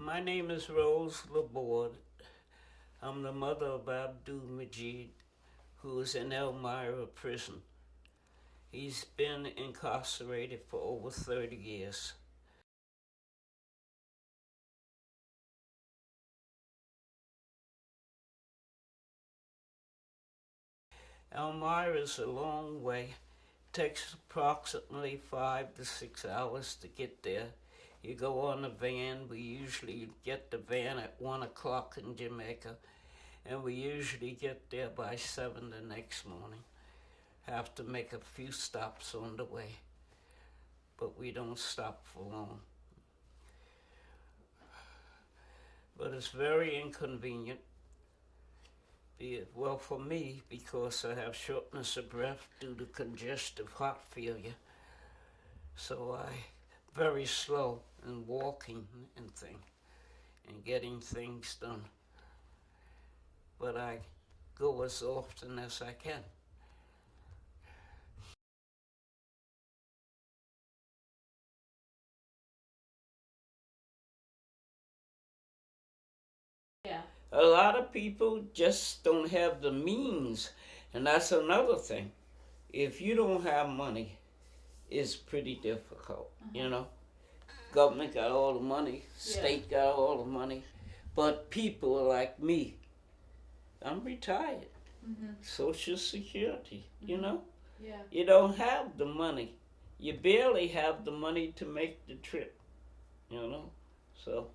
My name is Rose LaBorde. I'm the mother of Abdul Majid, who is in Elmira prison. He's been incarcerated for over 30 years. Elmira is a long way. It takes approximately 5 to 6 hours to get there. You go on a van. We usually get the van at 1 o'clock in Jamaica, and we usually get there by 7 the next morning. Have to make a few stops on the way, but we don't stop for long. But it's very inconvenient. Well, for me, because I have shortness of breath due to congestive heart failure, so I very slow in walking and getting things done. But I go as often as I can. Yeah. A lot of people just don't have the means, and that's another thing. If you don't have money, it's pretty difficult, you know. Government got all the money, state got all the money, but people like me, I'm retired. Social Security, you know. Yeah. You don't have the money. You barely have the money to make the trip, you know. So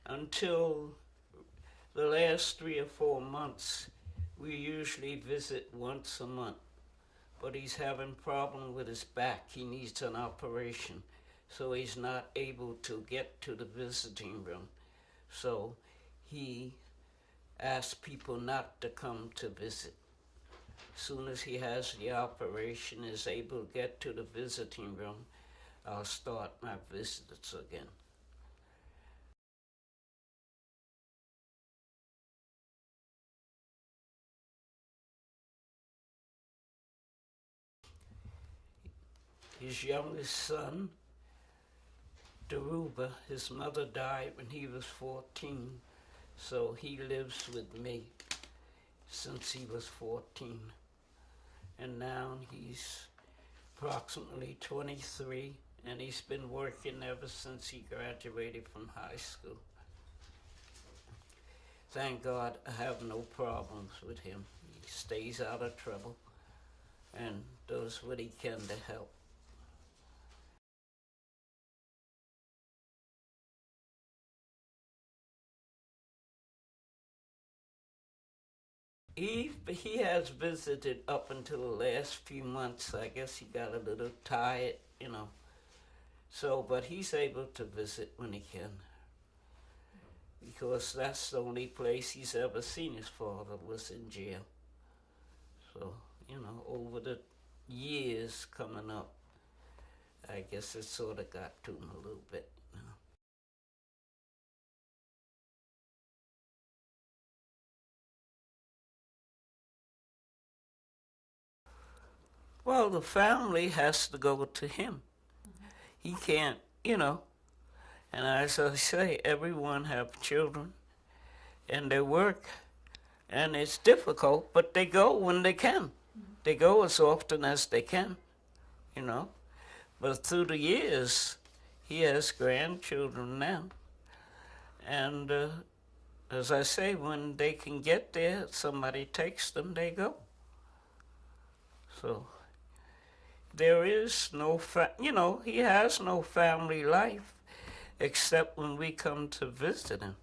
until the last 3 or 4 months, we usually visit once a month. But he's having problem with his back. He needs an operation, so he's not able to get to the visiting room. So he asks people not to come to visit. Soon as he has the operation, is able to get to the visiting room, I'll start my visits again. His youngest son, Daruba, his mother died when he was 14, so he lives with me since he was 14. And now he's approximately 23, and he's been working ever since he graduated from high school. Thank God I have no problems with him. He stays out of trouble and does what he can to help. He has visited up until the last few months. I guess he got a little tired, you know. So, but he's able to visit when he can, because that's the only place he's ever seen his father was in jail. So, you know, over the years coming up, I guess it sort of got to him a little bit, you know. Well, the family has to go to him. He can't, you know. And as I say, everyone have children and they work, and it's difficult, but they go when they can. They go as often as they can, you know. But through the years, he has grandchildren now. And as I say, when they can get there, somebody takes them, they go. So there is no, you know, he has no family life except when we come to visit him.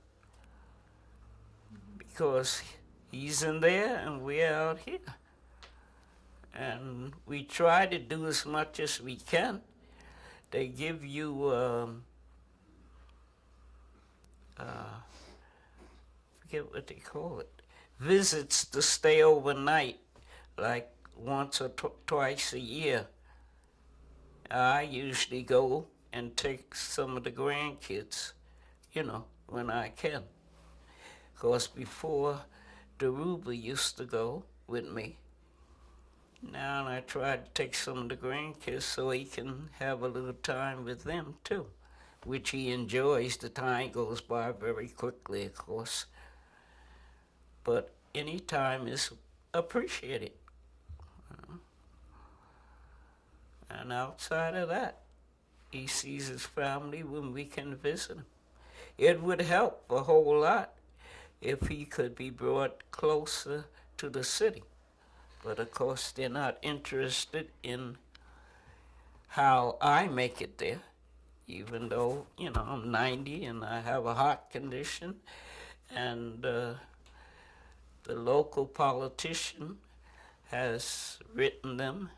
Because he's in there and we're out here. And we try to do as much as we can. They give you, forget what they call it, visits to stay overnight, like once or twice a year. I usually go and take some of the grandkids, you know, when I can. Because before Daruba used to go with me. Now I try to take some of the grandkids so he can have a little time with them too, which he enjoys. The time goes by very quickly, of course, but any time is appreciated. And outside of that, he sees his family when we can visit him. It would help a whole lot if he could be brought closer to the city. But of course, they're not interested in how I make it there, even though, I'm 90 and I have a heart condition, and the local politician has written them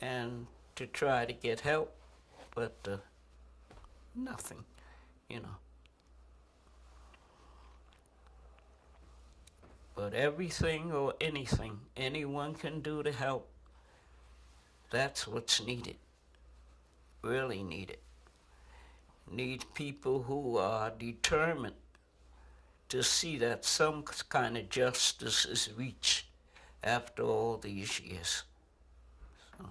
and to try to get help, but nothing, you know. But everything or anything anyone can do to help, that's what's needed, really needed. Need people who are determined to see that some kind of justice is reached after all these years. So.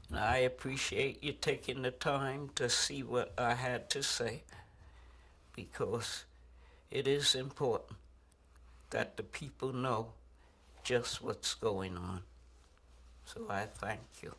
And I appreciate you taking the time to see what I had to say, because it is important that the people know just what's going on. So I thank you.